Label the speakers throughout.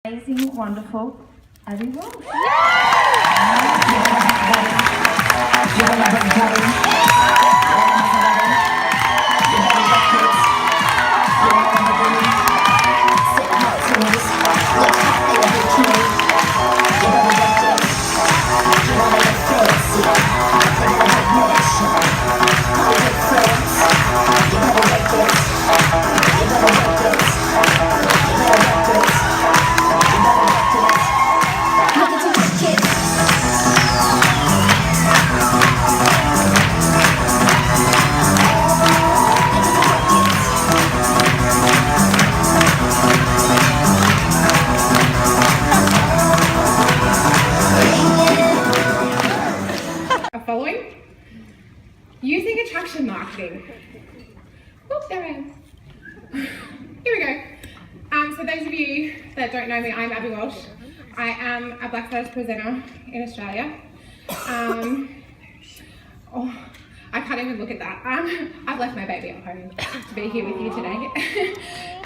Speaker 1: Amazing, wonderful Abby Walsh.
Speaker 2: Following? Using attraction marketing. Oh, there I am. Here we go. So those of you that don't know me, I'm Abby Walsh. I am a Black Stars presenter in Australia. I can't even look at that. I've left my baby at home to be here with you today.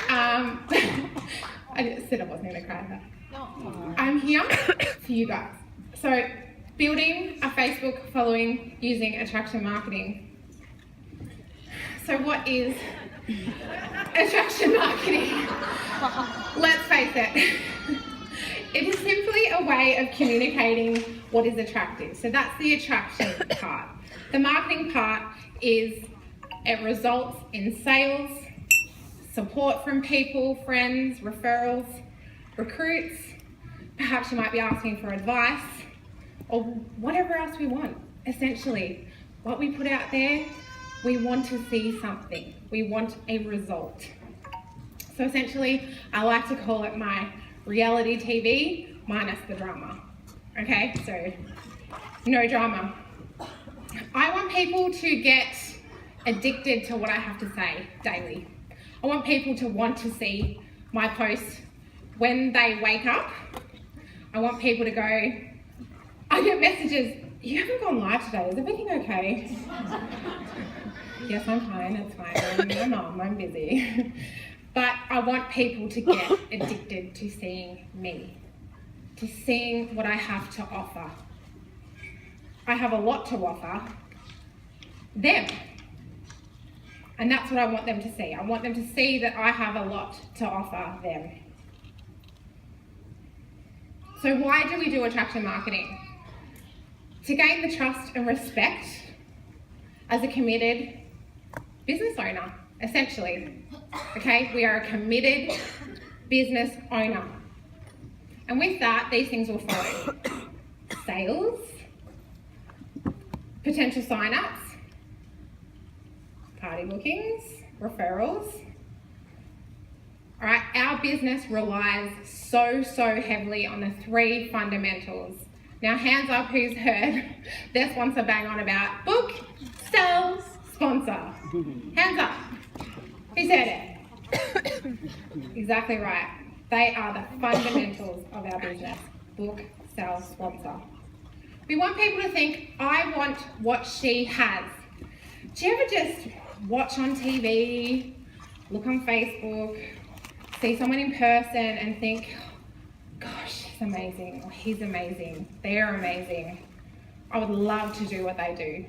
Speaker 2: I said I wasn't going to cry. I'm here for you guys. So, building a Facebook following using attraction marketing. So what is attraction marketing? Let's face it. It is simply a way of communicating what is attractive. So that's the attraction part. The marketing part is it results in sales, support from people, friends, referrals, recruits. Perhaps you might be asking for advice, or whatever else we want. Essentially, what we put out there, we want to see something. We want a result. So essentially, I like to call it my reality TV minus the drama. Okay, so no drama. I want people to get addicted to what I have to say daily. I want people to want to see my posts when they wake up. I want people to go, I get messages, you haven't gone live today, is everything okay? Yes, I'm fine, it's fine, I'm busy. But I want people to get addicted to seeing me, to seeing what I have to offer. I have a lot to offer them. And that's what I want them to see. I want them to see that I have a lot to offer them. So why do we do attraction marketing? To gain the trust and respect as a committed business owner, essentially. Okay, we are a committed business owner. And with that, these things will follow. Sales, potential sign-ups, party bookings, referrals. All right, our business relies so heavily on the 3 fundamentals. Now, hands up who's heard their sponsor bang on about book, sell, sponsor. Hands up. Who's heard it? Exactly right. They are the fundamentals of our business. Book, sell, sponsor. We want people to think, I want what she has. Do you ever just watch on TV, look on Facebook, see someone in person and think, gosh, she's amazing, or he's amazing, they're amazing. I would love to do what they do.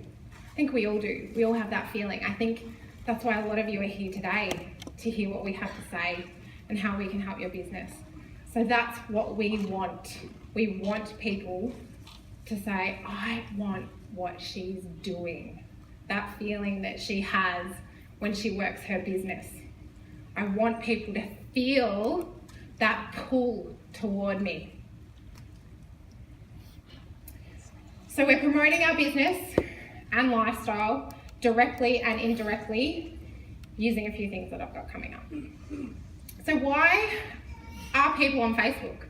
Speaker 2: I think we all do. We all have that feeling. I think that's why a lot of you are here today, to hear what we have to say and how we can help your business. So that's what we want. We want people to say, I want what she's doing. That feeling that she has when she works her business. I want people to feel that pull toward me. So we're promoting our business and lifestyle directly and indirectly using a few things that I've got coming up. So why are people on Facebook?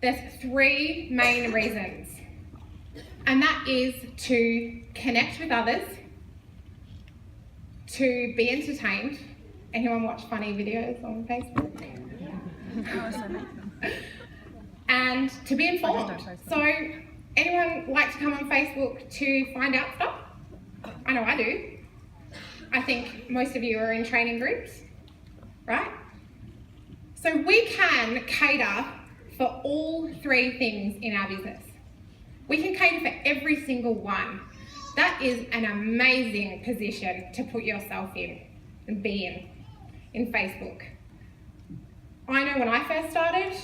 Speaker 2: There's 3 main reasons. And that is to connect with others, to be entertained. Anyone watch funny videos on Facebook? And to be informed. So anyone like to come on Facebook to find out stuff? I know I do. I think most of you are in training groups, right? So we can cater for all three things in our business. We can cater for every single one. That is an amazing position to put yourself in and be in Facebook. I know when I first started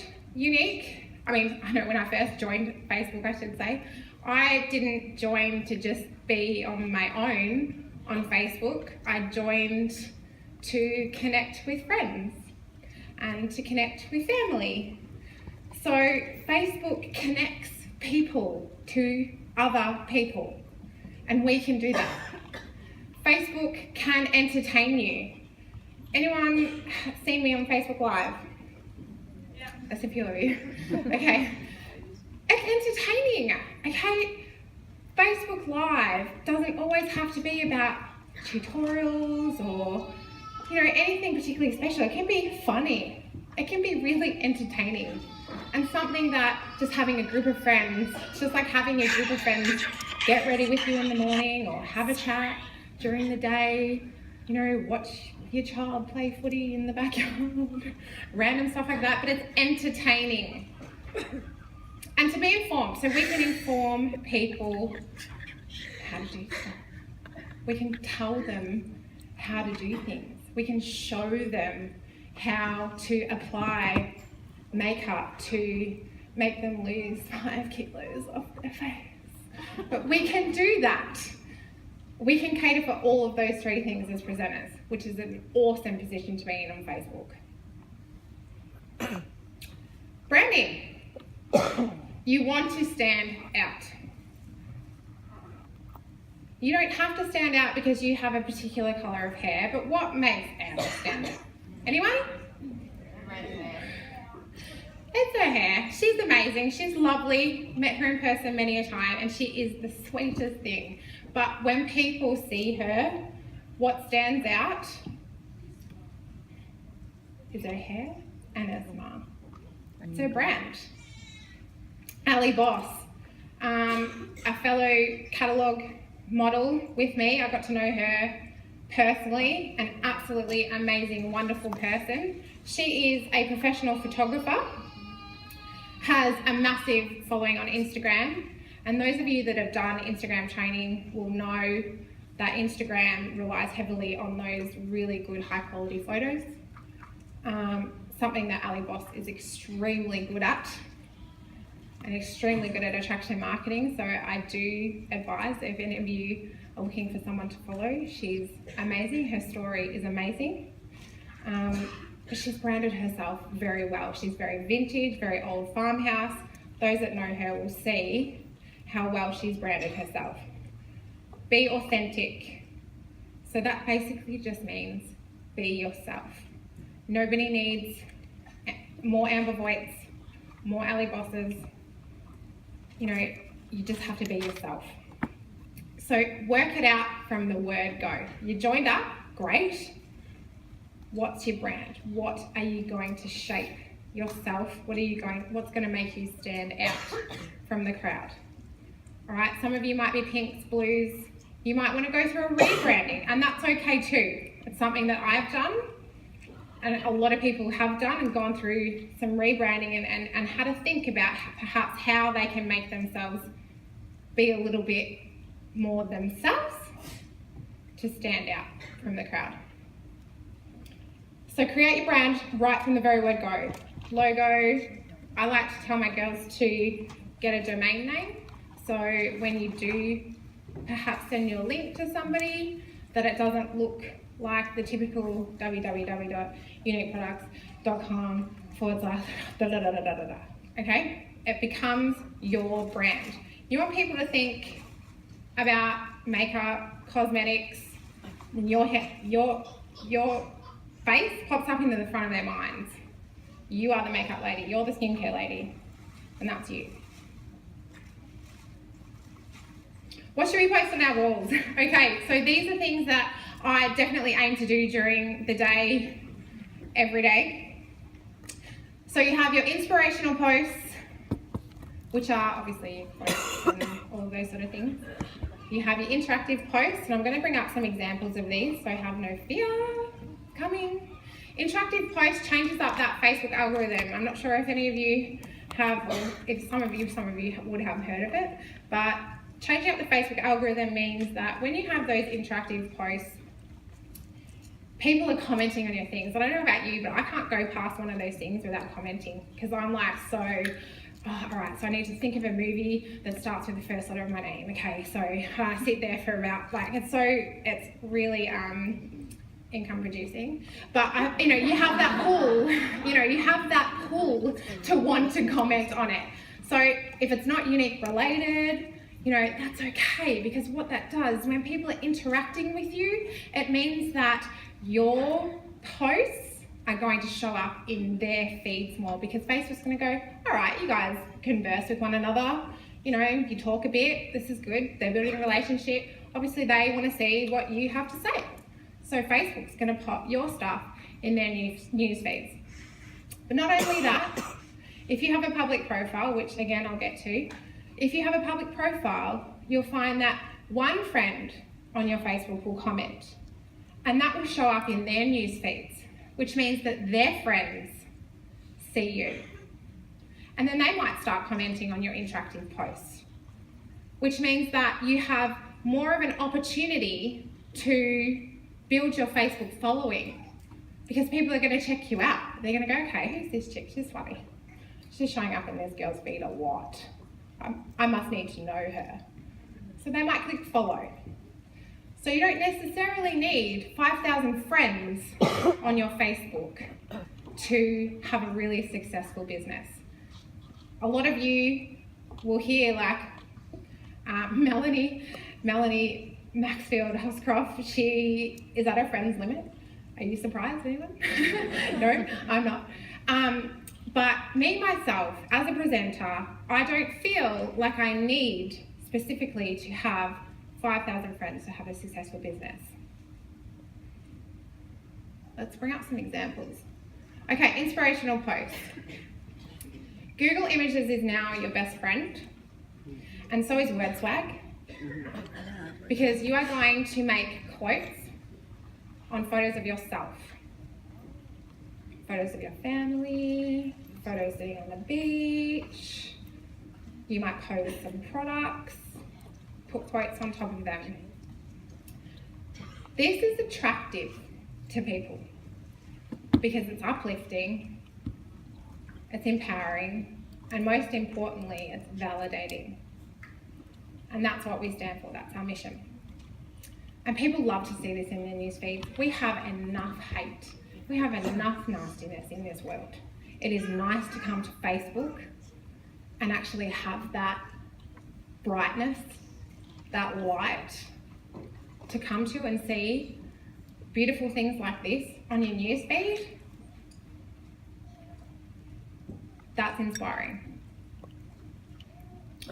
Speaker 2: I know when I first joined Facebook, I should say, I didn't join to just be on my own on Facebook. I joined to connect with friends and to connect with family. So Facebook connects people to other people, and we can do that. Facebook can entertain you. Anyone seen me on Facebook Live? Yeah. That's a few of you. Okay. It's entertaining, okay? Facebook Live doesn't always have to be about tutorials or, anything particularly special. It can be funny. It can be really entertaining. And something that just having a group of friends, just like having a group of friends get ready with you in the morning or have a chat during the day, watch your child play footy in the backyard, random stuff like that, but it's entertaining. And to be informed, so we can inform people how to do stuff. We can tell them how to do things. We can show them how to apply makeup to make them lose 5 kilos off their face. But we can do that. We can cater for all of those three things as presenters, which is an awesome position to be in on Facebook. Branding. You want to stand out. You don't have to stand out because you have a particular colour of hair, but what makes Amber stand out? Anyone?
Speaker 3: Red hair.
Speaker 2: It's her hair. She's amazing. She's lovely. Met her in person many a time, and she is the sweetest thing. But when people see her, what stands out is her hair and her smile. It's her brand. Ali Boss, a fellow catalogue model with me. I got to know her personally, an absolutely amazing, wonderful person. She is a professional photographer, has a massive following on Instagram, and those of you that have done Instagram training will know that Instagram relies heavily on those really good high quality photos. Something that Ali Boss is extremely good at and extremely good at attraction marketing. So I do advise if any of you are looking for someone to follow, she's amazing. Her story is amazing. She's branded herself very well. She's very vintage, very old farmhouse. Those that know her will see how well she's branded herself. Be authentic. So that basically just means be yourself. Nobody needs more Amber Voights, more Ali Bosses. You just have to be yourself. So work it out from the word go. You joined up, great. What's your brand? What are you going to shape yourself? What's going to make you stand out from the crowd? All right, some of you might be pinks, blues. You might want to go through a rebranding, and that's okay too. It's something that I've done, and a lot of people have done and gone through some rebranding and had to think about perhaps how they can make themselves be a little bit more themselves to stand out from the crowd. So create your brand right from the very word go. Logo, I like to tell my girls to get a domain name. So when you do perhaps send your link to somebody, that it doesn't look like the typical www.uniqueproducts.com/. Okay? It becomes your brand. You want people to think about makeup, cosmetics, and your face pops up into the front of their minds. You are the makeup lady, you're the skincare lady, and that's you. What should we post on our walls? Okay, so these are things that I definitely aim to do during the day, every day. So you have your inspirational posts, which are obviously posts and all of those sort of things. You have your interactive posts, and I'm going to bring up some examples of these, so have no fear. Coming. Interactive post changes up that Facebook algorithm. I'm not sure if any of you have, or if some of you would have heard of it, but changing up the Facebook algorithm means that when you have those interactive posts, people are commenting on your things. I don't know about you, but I can't go past one of those things without commenting, because I'm like, so, oh, all right, so I need to think of a movie that starts with the first letter of my name. Okay, so I sit there for about, like, it's really income producing. But, you have that pull, you have that pull to want to comment on it. So if it's not unique related, that's okay, because what that does, when people are interacting with you, it means that your posts are going to show up in their feeds more, because Facebook's going to go, all right, you guys converse with one another, you talk a bit, this is good, they're building a relationship, obviously they want to see what you have to say. So Facebook's going to pop your stuff in their news feeds. But not only that, if you have a public profile, which again I'll get to, if you have a public profile, you'll find that one friend on your Facebook will comment, and that will show up in their news feeds, which means that their friends see you. And then they might start commenting on your interactive posts, which means that you have more of an opportunity to build your Facebook following, because people are going to check you out. They're going to go, okay, who's this chick? She's funny. She's showing up in this girl's feed a lot. I must need to know her. So they might click follow. So you don't necessarily need 5,000 friends on your Facebook to have a really successful business. A lot of you will hear like Melanie Maxfield Huscroft, she is at her friends limit. Are you surprised, anyone? No, I'm not. But me, myself, as a presenter, I don't feel like I need specifically to have 5,000 friends to have a successful business. Let's bring up some examples. Okay, inspirational posts. Google Images is now your best friend, and so is Word Swag, because you are going to make quotes on photos of yourself, photos of your family, photos sitting on the beach. You might pose some products, put quotes on top of them. This is attractive to people because it's uplifting, it's empowering, and most importantly, it's validating. And that's what we stand for, that's our mission. And people love to see this in their newsfeed. We have enough hate. We have enough nastiness in this world. It is nice to come to Facebook and actually have that brightness, that light to come to and see beautiful things like this on your newsfeed. That's inspiring.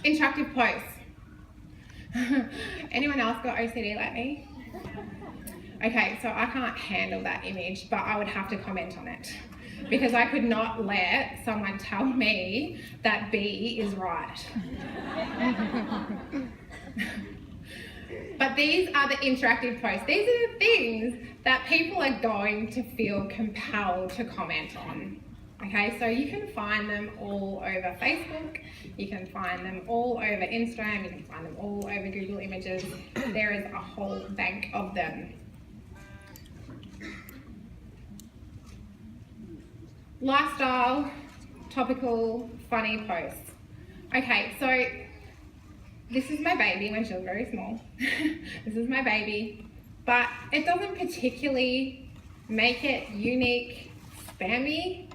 Speaker 2: Interactive posts. Anyone else got OCD like me? Okay, so I can't handle that image, but I would have to comment on it because I could not let someone tell me that B is right. But these are the interactive posts. These are the things that people are going to feel compelled to comment on. Okay, so you can find them all over Facebook, you can find them all over Instagram, you can find them all over Google Images. There is a whole bank of them. Lifestyle, topical, funny posts. Okay, so this is my baby when she was very small. This is my baby, but it doesn't particularly make it unique, spammy.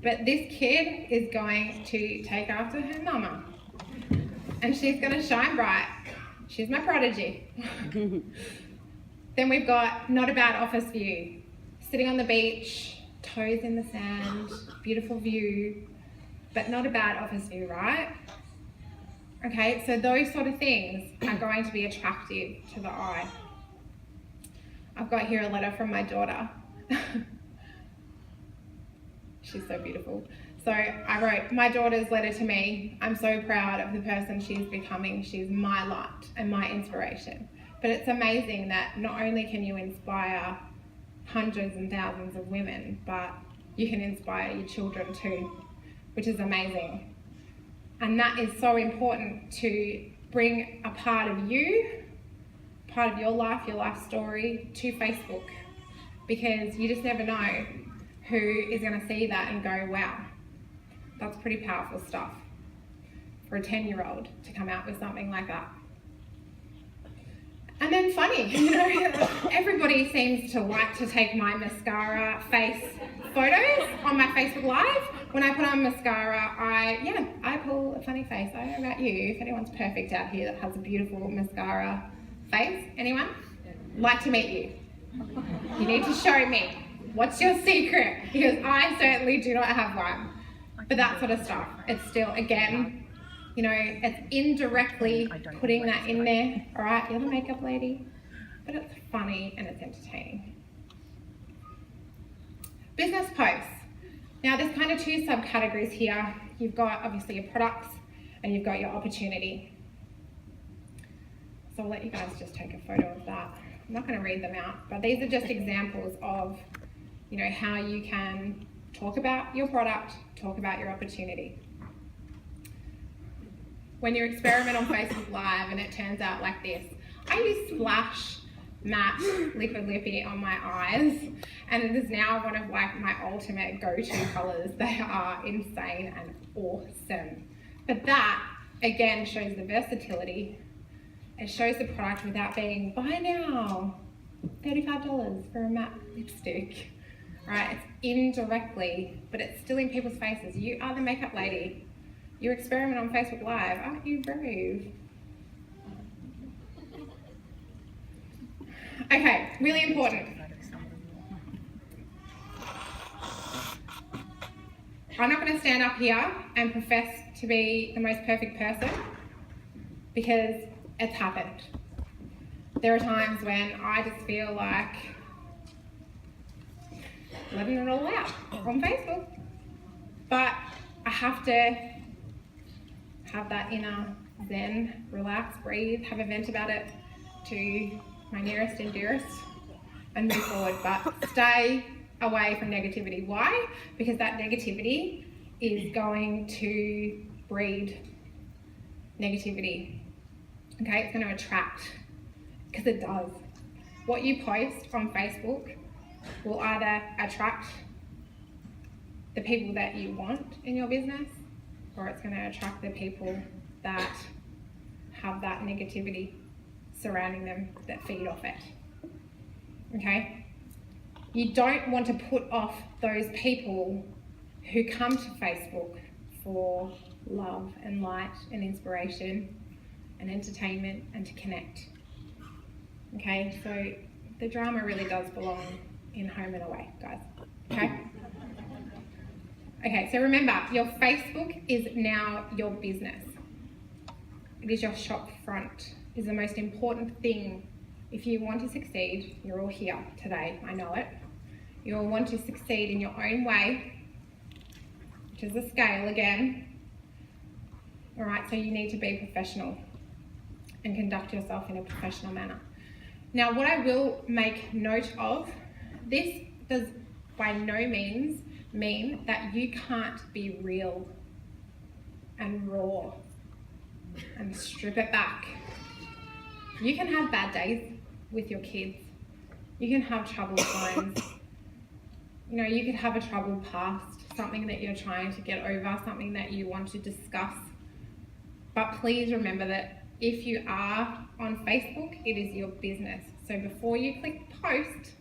Speaker 2: But this kid is going to take after her mama. And she's going to shine bright. She's my prodigy. Then we've got not a bad office view. Sitting on the beach, toes in the sand, beautiful view, but not a bad office view, right? Okay, so those sort of things are going to be attractive to the eye. I've got here a letter from my daughter. She's so beautiful. So I wrote, my daughter's letter to me. I'm so proud of the person she's becoming. She's my light and my inspiration. But it's amazing that not only can you inspire hundreds and thousands of women, but you can inspire your children too, which is amazing. And that is so important to bring a part of you, part of your life story to Facebook, because you just never know who is going to see that and go, wow, that's pretty powerful stuff for a 10-year-old to come out with something like that. And then funny, everybody seems to like to take my mascara face photos on my Facebook Live. When I put on mascara, I pull a funny face. I don't know about you, if anyone's perfect out here that has a beautiful mascara face. Anyone? Like to meet you. You need to show me. What's your secret? Because I certainly do not have one. But that sort of stuff, it's still, again, it's indirectly putting that in there. All right, you're the makeup lady, but it's funny and it's entertaining. Business posts. Now there's kind of two subcategories here. You've got obviously your products and you've got your opportunity. So I'll let you guys just take a photo of that. I'm not going to read them out, but these are just examples of, how you can talk about your product, talk about your opportunity. When you experiment on Facebook Live and it turns out like this, I use Splash Matte Liquid Lippy on my eyes, and it is now one of my ultimate go-to colours. They are insane and awesome. But that, again, shows the versatility. It shows the product without being, buy now, $35 for a matte lipstick. Right? It's indirectly, but it's still in people's faces. You are the makeup lady. You experiment on Facebook Live. Aren't you brave? Okay, really important. I'm not going to stand up here and profess to be the most perfect person, because it's happened. There are times when I just feel like letting it all out on Facebook. But I have to have that inner zen, relax, breathe, have a vent about it to my nearest and dearest and move forward. But stay away from negativity. Why? Because that negativity is going to breed negativity. Okay, it's going to attract, because it does. What you post on Facebook will either attract the people that you want in your business, or it's going to attract the people that have that negativity surrounding them that feed off it. Okay? You don't want to put off those people who come to Facebook for love and light and inspiration and entertainment and to connect. Okay, so the drama really does belong in home and away, guys. Okay? Okay, so remember, your Facebook is now your business. It is your shop front. It is the most important thing. If you want to succeed, you're all here today, I know it. You all want to succeed in your own way, which is a scale again. All right, so you need to be professional and conduct yourself in a professional manner. Now, what I will make note of, this does by no means mean that you can't be real and raw and strip it back. You can have bad days with your kids. You can have troubled times. You could have a troubled past, something that you're trying to get over, something that you want to discuss. But please remember that if you are on Facebook, it is your business. So before you click post,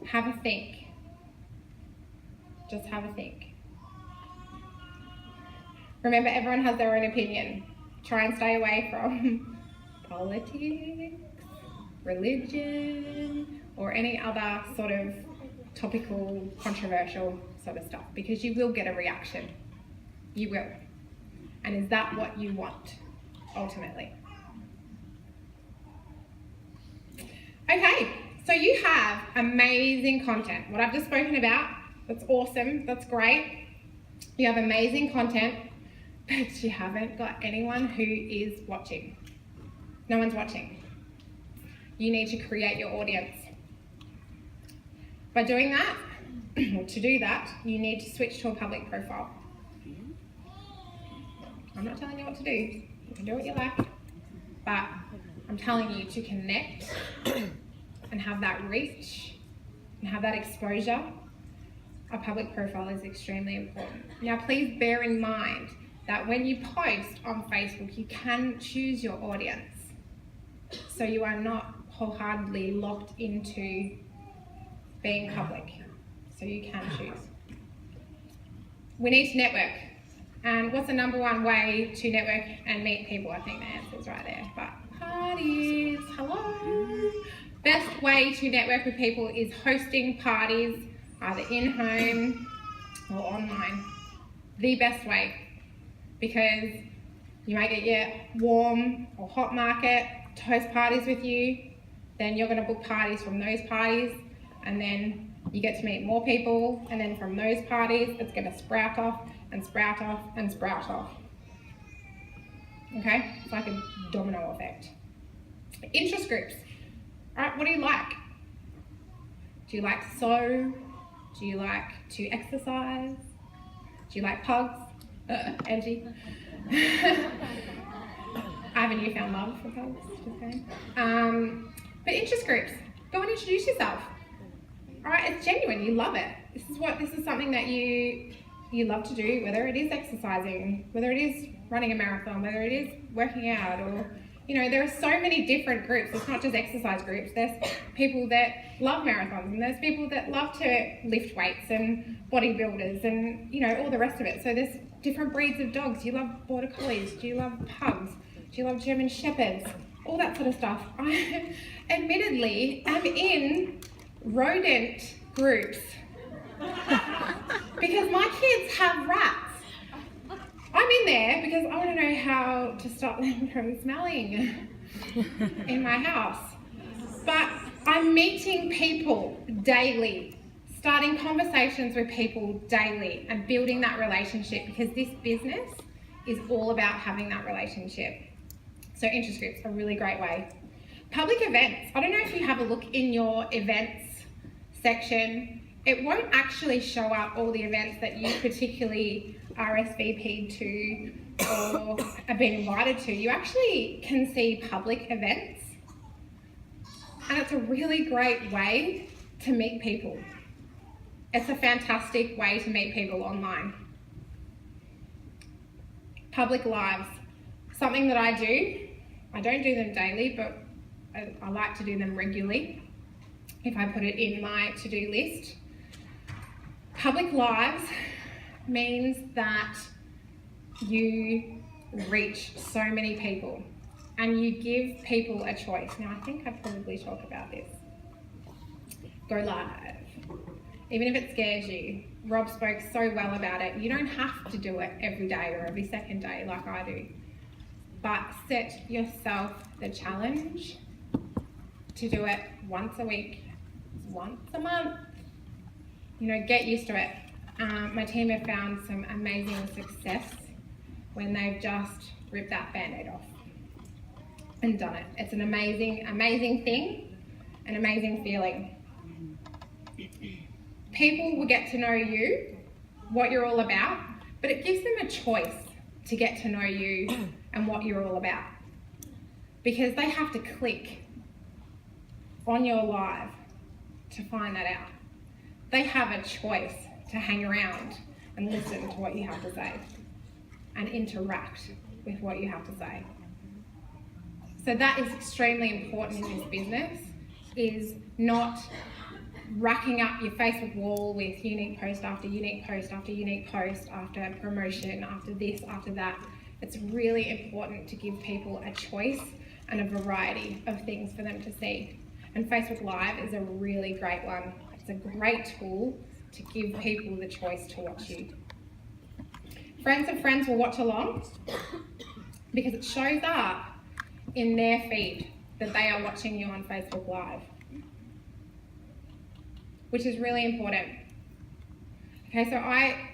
Speaker 2: have a think. Just have a think. Remember, everyone has their own opinion. Try and stay away from politics, religion, or any other sort of topical, controversial sort of stuff, because you will get a reaction. You will. And is that what you want, ultimately? Okay, so you have amazing content. What I've just spoken about, that's awesome, that's great. You have amazing content, but you haven't got anyone who is watching. No one's watching. You need to create your audience. By doing that, or to do that, you need to switch to a public profile. I'm not telling you what to do. You can do what you like. But I'm telling you to connect and have that reach and have that exposure. A public profile is extremely important. Now, please bear in mind that when you post on Facebook, you can choose your audience. So you are not wholeheartedly locked into being public. So you can choose. We need to network. And what's the number one way to network and meet people? I think the answer is right there. But parties, hello. Best way to network with people is hosting parties, either in-home or online. The best way, because you might get your warm or hot market to host parties with you, then you're going to book parties from those parties, and then you get to meet more people, and then from those parties, it's going to sprout off and sprout off and sprout off. Okay? It's like a domino effect. Interest groups. All right, what do you like? Do you like to sew? Do you like to exercise? Do you like pugs? Angie. I have a newfound love for pugs, just saying. But interest groups, go and introduce yourself. All right, it's genuine, you love it. This is something that you love to do, whether it is exercising, whether it is running a marathon, whether it is working out, or there are so many different groups. It's not just exercise groups. There's people that love marathons, and there's people that love to lift weights, and bodybuilders, and all the rest of it. So there's different breeds of dogs. Do you love border collies? Do you love pugs? Do you love German shepherds? All that sort of stuff. I admittedly am in rodent groups because my kids have rats. I'm in there because I want to know how to stop them from smelling in my house. But I'm meeting people daily, starting conversations with people daily and building that relationship, because this business is all about having that relationship. So interest groups are a really great way. Public events. I don't know if you have a look in your events section. It won't actually show up all the events that you particularly RSVP'd to or have been invited to. You actually can see public events, and it's a really great way to meet people. It's a fantastic way to meet people online. Public lives, something that I do. I don't do them daily, but I like to do them regularly if I put it in my to-do list. Public lives means that you reach so many people and you give people a choice. Now, I think I've probably talked about this. Go live. Even if it scares you. Rob spoke so well about it. You don't have to do it every day or every second day like I do. But set yourself the challenge to do it once a week, once a month. Get used to it. My team have found some amazing success when they've just ripped that Band-Aid off and done it. It's an amazing, amazing thing, an amazing feeling. People will get to know you, what you're all about, but it gives them a choice to get to know you and what you're all about, because they have to click on your live to find that out. They have a choice to hang around and listen to what you have to say and interact with what you have to say. So that is extremely important in this business, is not racking up your Facebook wall with unique post after unique post after unique post after promotion, after this, after that. It's really important to give people a choice and a variety of things for them to see. And Facebook Live is a really great one. It's a great tool to give people the choice to watch you. Friends of friends will watch along because it shows up in their feed that they are watching you on Facebook Live, which is really important. Okay, so I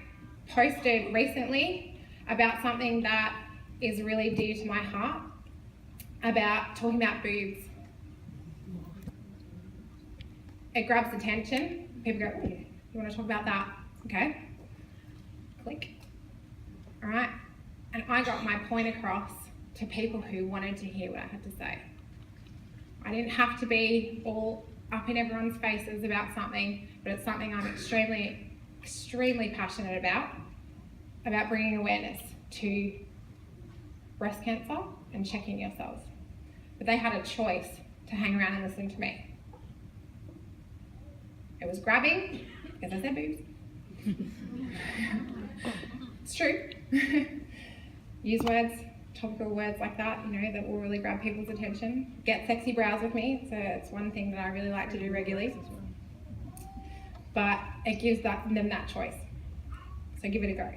Speaker 2: posted recently about something that is really dear to my heart, about talking about boobs. It grabs attention. People go, oh, you want to talk about that? Okay, click. All right, and I got my point across to people who wanted to hear what I had to say. I didn't have to be all up in everyone's faces about something, but it's something I'm extremely, extremely passionate about bringing awareness to breast cancer and checking yourselves. But they had a choice to hang around and listen to me. It was grabbing, because I said boobs. It's true. Use words, topical words like that, that will really grab people's attention. Get sexy brows with me, so it's one thing that I really like to do regularly. But it gives them that choice. So give it a go.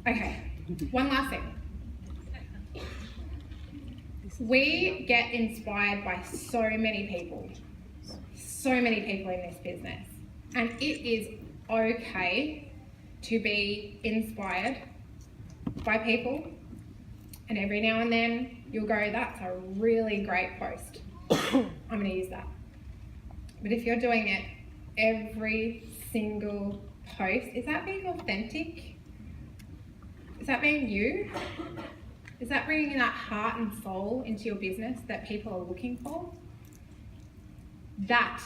Speaker 2: Okay, one last thing. We get inspired by so many people in this business. And it is okay to be inspired by people. And every now and then you'll go, that's a really great post. I'm going to use that. But if you're doing it every single post, is that being authentic? Is that being you? Is that bringing that heart and soul into your business that people are looking for? That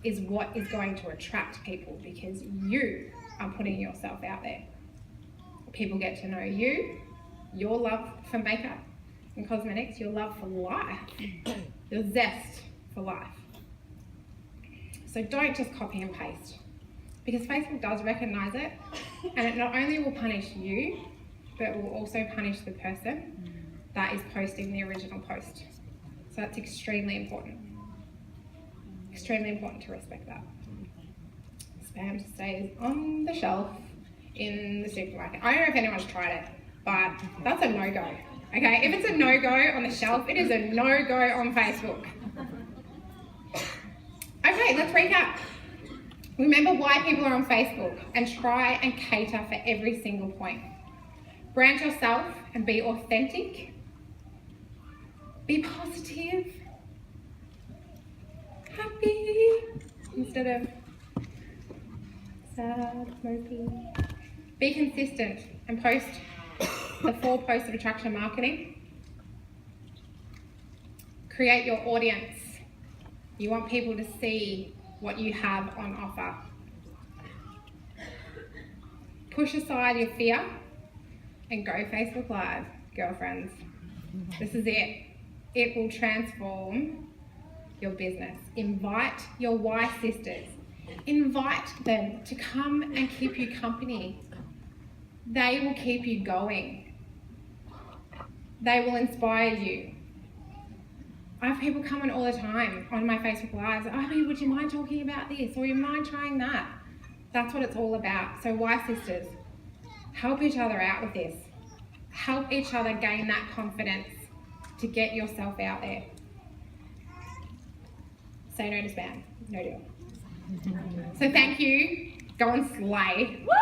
Speaker 2: is what is going to attract people, because you are putting yourself out there. People get to know you, your love for makeup and cosmetics, your love for life, your zest for life. So don't just copy and paste, because Facebook does recognize it, and it not only will punish you, but it will also punish the person that is posting the original post. So that's extremely important. Extremely important to respect that. Spam stays on the shelf in the supermarket. I don't know if anyone's tried it, but that's a no-go. Okay, if it's a no-go on the shelf, it is a no-go on Facebook. Okay, let's recap. Remember why people are on Facebook and try and cater for every single point. Brand yourself and be authentic. Be positive. Happy instead of sad, mopey. Be consistent and post the 4 posts of attraction marketing. Create your audience. You want people to see what you have on offer. Push aside your fear and go Facebook Live, girlfriends. This is it. It will transform your business. Invite your Y sisters. Invite them to come and keep you company. They will keep you going. They will inspire you. I have people coming all the time on my Facebook Lives. Oh, would you mind talking about this? Or you mind trying that? That's what it's all about. So Y sisters, help each other out with this. Help each other gain that confidence to get yourself out there. Say no to spam. No deal. So thank you. Go and slay. Woo!